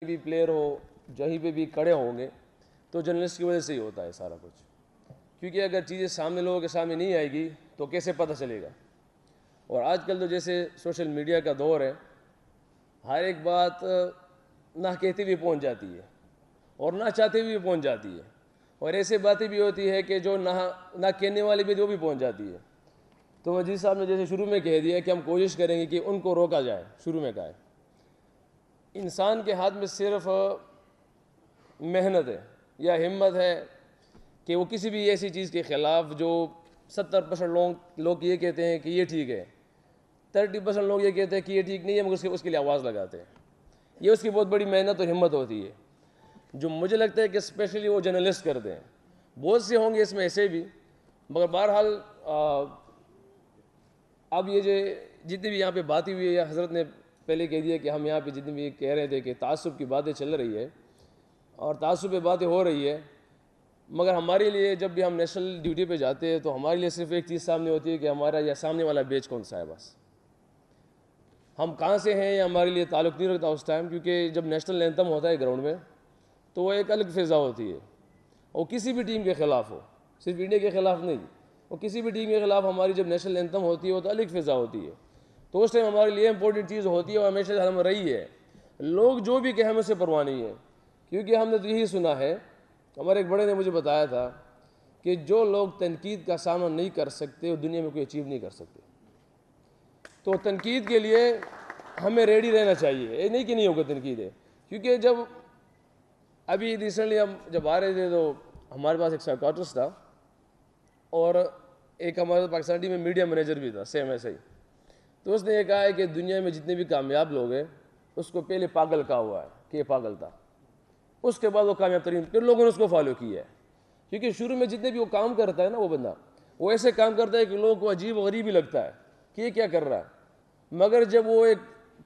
भी प्लेयर हो, जहीं पे भी खड़े होंगे तो जर्नलिस्ट की वजह से ही होता है सारा कुछ। क्योंकि अगर चीज़ें सामने लोगों के सामने नहीं आएगी तो कैसे पता चलेगा। और आजकल तो जैसे सोशल मीडिया का दौर है, हर एक बात ना कहते हुए पहुंच जाती है और ना चाहते हुए पहुंच जाती है, और ऐसे बातें भी होती है कि जो ना कहने वाली भी जो भी पहुंच जाती है। तो मजीद साहब ने जैसे शुरू में कह दिया कि हम कोशिश करेंगे कि उनको रोका जाए। शुरू में कहा है इंसान के हाथ में सिर्फ मेहनत है या हिम्मत है कि वो किसी भी ऐसी चीज़ के ख़िलाफ़ जो 70% लोग ये कहते हैं कि ये ठीक है, 30% लोग ये कहते हैं कि ये ठीक नहीं है, मगर उसके लिए आवाज़ लगाते हैं। ये उसकी बहुत बड़ी मेहनत और हिम्मत होती है, जो मुझे लगता है कि स्पेशली वो जर्नलिस्ट करते हैं। बहुत से होंगे इसमें ऐसे भी, मगर बहरहाल अब ये जो जितनी भी यहाँ पे बातें हुई है, या हज़रत ने पहले कह दिया कि हम यहाँ पे जितनी भी कह रहे थे कि तासुब की बातें चल रही है और तासुब पे बातें हो रही है, मगर हमारे लिए जब भी हम नेशनल ड्यूटी पे जाते हैं तो हमारे लिए सिर्फ एक चीज़ सामने होती है कि हमारा या सामने वाला बैच कौन सा है। बस हम कहाँ से हैं या हमारे लिए ताल्लुक़ नहीं रखता उस टाइम, क्योंकि जब नेशनल एंथम होता है ग्राउंड में तो वो एक अलग फ़िज़ा होती है। और किसी भी टीम के ख़िलाफ़ हो, सिर्फ इंडिया के ख़िलाफ़ नहीं, और किसी भी टीम के ख़िलाफ़ हमारी जब नेशनल एंथम होती है वो तो अलग फ़िज़ा होती है। तो उस टाइम हमारे लिए इंपॉर्टेंट चीज़ होती है और हमेशा हम रही है। लोग जो भी कहें हमें उससे परवाह नहीं है, क्योंकि हमने तो यही सुना है, हमारे एक बड़े ने मुझे बताया था कि जो लोग तनकीद का सामना नहीं कर सकते वो दुनिया में कोई अचीव नहीं कर सकते। तो तनकीद के लिए हमें रेडी रहना चाहिए, ये नहीं कि नहीं होगा तनकीद है। क्योंकि जब अभी रिसेंटली हम जब आ रहे थे तो हमारे पास एक साइकाट्रिस्ट था और एक हमारे पाकिस्तान टीम में मीडिया मैनेजर भी था, सेम ऐसे ही। तो उसने ये कहा है कि दुनिया में जितने भी कामयाब लोग हैं उसको पहले पागल कहा हुआ है कि ये पागल था, उसके बाद वो कामयाब तरीन, फिर लोगों ने उसको फॉलो किया है। क्योंकि शुरू में जितने भी वो काम करता है ना, वो बंदा वो ऐसे काम करता है कि लोगों को अजीब और गरीब ही लगता है कि ये क्या कर रहा है, मगर जब वो एक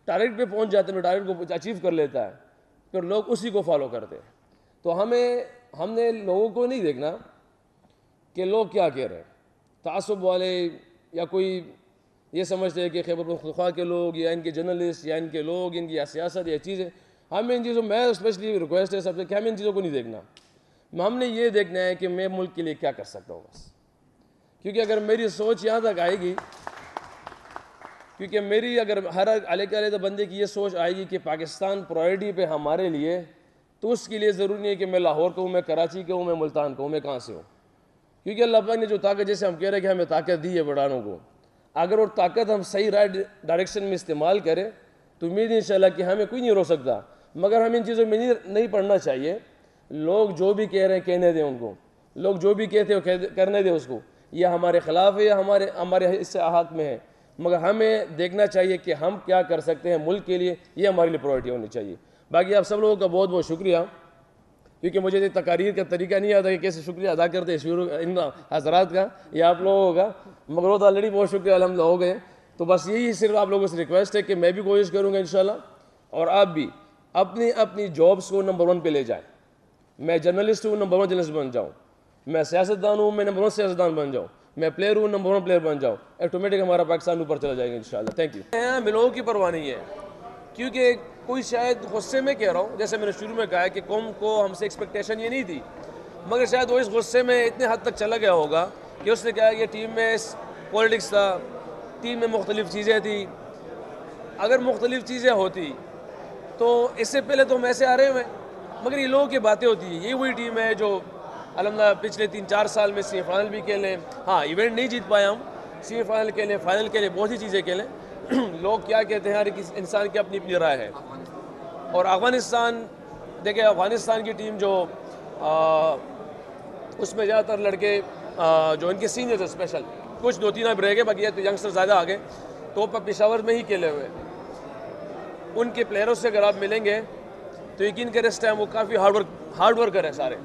टारगेट पे पहुंच जाते हैं, टारगेट को अचीव कर लेता है, फिर लोग उसी को फॉलो करते हैं। तो हमने लोगों को नहीं देखना कि लोग क्या कह रहे हैं, तासुब वाले या कोई ये समझते हैं कि खैबर पख्तूनख्वा के लोग या इनके जर्नलिस्ट या इनके लोग, इनकी या सियासत या चीज़ें, हमें इन चीज़ों, मैं स्पेशली रिक्वेस्ट है सबसे कि हमें इन चीज़ों को नहीं देखना। हमने ये देखना है कि मैं मुल्क के लिए क्या कर सकता हूँ बस। क्योंकि अगर मेरी सोच यहाँ तक आएगी, क्योंकि मेरी अगर हर अलग बंदे की ये सोच आएगी कि पाकिस्तान प्रायोरिटी पे हमारे लिए, तो उसके लिए ज़रूरी नहीं है कि मैं लाहौर का हूँ, मैं कराची का हूँ, मैं मुल्तान का हूँ, मैं कहाँ से हूँ। क्योंकि अल्लाह पाक ने जो ताकत, जैसे हम कह रहे हैं कि हमें ताकत दी है बड़ानों को, अगर वो ताकत हम सही राइट डायरेक्शन में इस्तेमाल करें तो उम्मीद इंशाल्लाह कि हमें कोई नहीं रोक सकता। मगर हमें इन चीज़ों में नहीं पढ़ना चाहिए। लोग जो भी कह रहे हैं कहने दें उनको, लोग जो भी कहते हैं करने दें उसको, यह हमारे ख़िलाफ़ है या हमारे इससे हक़ में है। मगर हमें देखना चाहिए कि हम क्या कर सकते हैं मुल्क के लिए, ये हमारे लिए प्रायोरिटी होनी चाहिए। बाकी आप सब लोगों का बहुत बहुत शुक्रिया, क्योंकि मुझे ये तकारीर का तरीका नहीं आता कि कैसे शुक्रिया अदा करते हैं शुरू इन हज़रात का या आप लोगों का, मगर वो तो ऑलरेडी बहुत शुक्रिया अल्हम्दुलिल्लाह हो गए। तो बस यही सिर्फ आप लोगों से रिक्वेस्ट है कि मैं भी कोशिश करूँगा इंशाल्लाह, और आप भी अपनी अपनी जॉब्स को नंबर 1 पे ले जाएँ। मैं जर्नलिस्ट हूँ, नंबर 1 जर्नलिस्ट बन जाऊँ। मैं सियासतदान हूँ, मैं नंबर 1 सियासतदान बन जाऊँ। मैं प्लेयर हूँ, नंबर 1 प्लेयर बन जाऊँ। ऑटोमेटिक हमारा पाकिस्तान ऊपर चला जाएगा इंशाल्लाह। Thank you. लोगों की परवाह नहीं है, क्योंकि कोई शायद गुस्से में कह रहा हूँ, जैसे मैंने शुरू में कहा है कि कौम को हमसे एक्सपेक्टेशन ये नहीं थी, मगर शायद वो इस गुस्से में इतने हद तक चला गया होगा कि उसने कहा कि टीम में पॉलिटिक्स था, टीम में मुख्तलिफ चीज़ें थी। अगर मुख्तलिफ चीज़ें होती तो इससे पहले तो हम ऐसे आ रहे हुए, मगर ये लोगों की बातें होती है। ये वही टीम है जो अल्हम्दुलिल्लाह पिछले 3-4 साल में सेमीफाइनल भी खेले। हाँ, इवेंट नहीं जीत पाए हम, सेमीफाइनल खेले, फाइनल खेले, बहुत सी चीज़ें खेलें। लोग क्या कहते हैं, हर एक इंसान की अपनी अपनी राय है। और अफ़गानिस्तान देखिए, अफ़गानिस्तान की टीम जो उसमें ज़्यादातर लड़के जो इनके सीनियर्स हैं, स्पेशल कुछ 2-3 अब रह गए, बाकी तो यंगस्टर ज़्यादा आ गए, तो पेशावर में ही खेले हुए। उनके प्लेयरों से अगर आप मिलेंगे तो यकीन करें इस टाइम वो काफ़ी हार्ड वर्कर हैं सारे।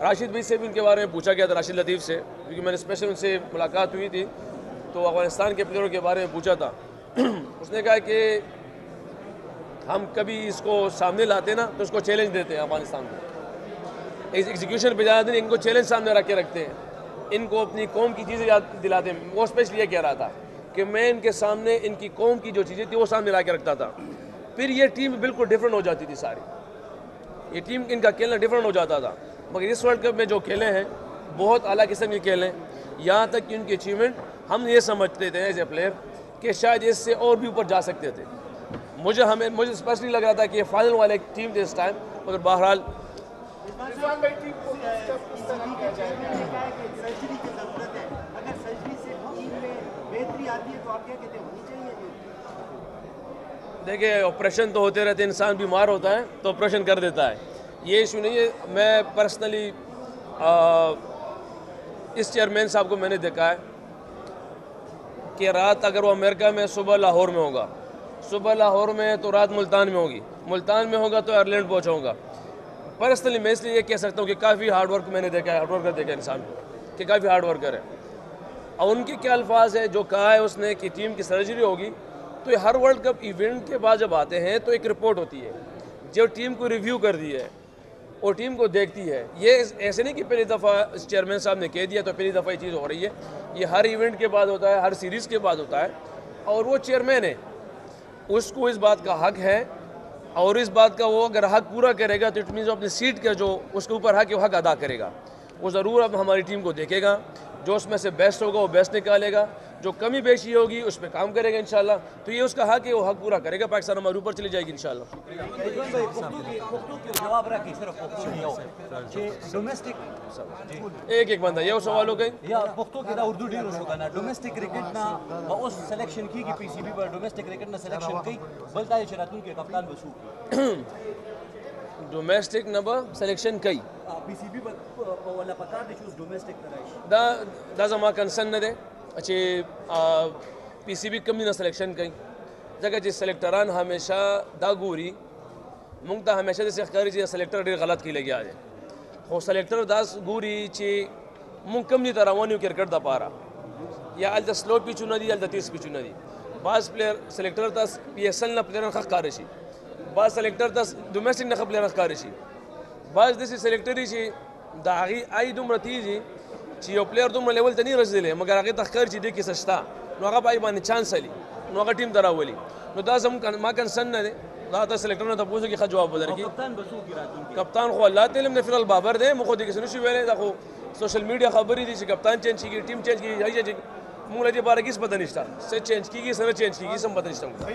राशिद भाई से भी उनके बारे में पूछा गया था, राशिद लतीफ़ से, क्योंकि मैंने स्पेशल उनसे मुलाकात हुई थी, तो अफ़गानिस्तान के प्लेयरों के बारे में पूछा था। उसने कहा कि हम कभी इसको सामने लाते ना तो उसको चैलेंज देते हैं अफ़गानिस्तान को, एग्जीक्यूशन पे ज़्यादा नहीं, इनको चैलेंज सामने रख के रखते हैं, इनको अपनी कौम की चीज़ें याद दिलाते हैं। वो स्पेशली ये कह रहा था कि मैं इनके सामने इनकी कौम की जो चीज़ें थी वो सामने ला के रखता था। फिर ये टीम बिल्कुल डिफरेंट हो जाती थी सारी, ये टीम इनका खेलना डिफरेंट हो जाता था। मगर इस वर्ल्ड कप में जो खेले हैं बहुत अला किस्म के खेले हैं, यहाँ तक कि उनकी अचीवमेंट हम ये समझते थे एज ए प्लेयर कि शायद इससे और भी ऊपर जा सकते थे। मुझे स्पेशली लग रहा था कि ये फाइनल वाले टीम थे इस टाइम, मगर बहरहाल देखिए ऑपरेशन तो होते रहते, इंसान बीमार होता है तो ऑपरेशन कर देता है, ये इशू नहीं है। मैं पर्सनली इस चेयरमैन साहब को मैंने देखा है कि रात अगर वो अमेरिका में सुबह लाहौर में होगा, सुबह लाहौर में तो रात मुल्तान में होगी, मुल्तान में होगा तो आयरलैंड पहुँचाऊँगा। पर्सनली मैं इसलिए ये कह सकता हूँ कि काफ़ी हार्ड वर्क मैंने देखा है, हार्ड वर्कर देखा है इंसान कि काफ़ी हार्ड वर्कर है। और उनके क्या अल्फाज है जो कहा है उसने कि टीम की सर्जरी होगी, तो ये हर वर्ल्ड कप इवेंट के बाद जब आते हैं तो एक रिपोर्ट होती है जो टीम को रिव्यू कर दी है और टीम को देखती है। ये ऐसे नहीं कि पहली दफ़ा चेयरमैन साहब ने कह दिया तो पहली दफ़ा ये चीज़ हो रही है, ये हर इवेंट के बाद होता है, हर सीरीज़ के बाद होता है। और वो चेयरमैन है, उसको इस बात का हक है, और इस बात का वो अगर हक पूरा करेगा तो इट मीन्स अपनी सीट का जो उसके ऊपर हक है वो हक अदा करेगा। वो ज़रूर अब हमारी टीम को देखेगा, जो उसमें से बेस्ट होगा वो बेस्ट निकालेगा, जो कमी बेशी होगी उस पर काम करेगा इंशाल्लाह। तो ये उसका हक है, वो हक पूरा करेगा, पाकिस्तान हमारे ऊपर चली जाएगी इंशाल्लाह। एक एक बंदा ये सवाल हो गई या पुख्तो के दा उर्दू ढेर शो करना डोमेस्टिक क्रिकेट ना उस सिलेक्शन की पीसीबी पर डोमेस्टिक क्रिकेट ना सिलेक्शन की बलता है शरातुन के कप्तान बसू डोमेस्टिक नंबर सिलेक्शन कई पीसीबी पर वाला पता दे चूज डोमेस्टिक कराइश दा जमा कंसर्न न दे अच्छे पीसीबी कम ना सिलेक्शन कई जगह जिस सेलेक्टरान हमेशा दागूरी मुंगता हमेशा जैसे खरी जी सेलेक्टर डेढ़ गलत की लगी आज हो सेलेक्टर दास गुरी ची मुंग कम नहीं तरह वन क्रिकेट दा पारा या अल द स्लो पिचू नदी अल द तीस पिचू नदी बाज प्लेयर सेलेक्टर दस पीएसएल ना प्लेयर खा कारशी बाज सेलेक्टर दस डोमेस्टिक ना प्लेयर खा कारशी बाज दिस सेलेक्टर ची दागी आई दुम रतीजी ची यो प्लेयर दुम लेवल तनी रस दिले मगर आगे तखकर ची देखी सस्ता नो आगा बाई बाने चांस अली नो आगा टीम दरा वली नो दास हम मा कंसर्न न दे दाता सेलेक्टर ने तपूसो की खा जवाब बदल की कप्तान बसू की रातुन कप्तान खो अल्लाह तेलम ने फिर बाबर दे मुखो दिखे सुनशी वेले दाखो सोशल मीडिया खबरी दी कप्तान चेंज की टीम चेंज की आई चेंज मुंगला जी बारे किस पता नहीं था से चेंज की सर चेंज की सम पता नहीं था।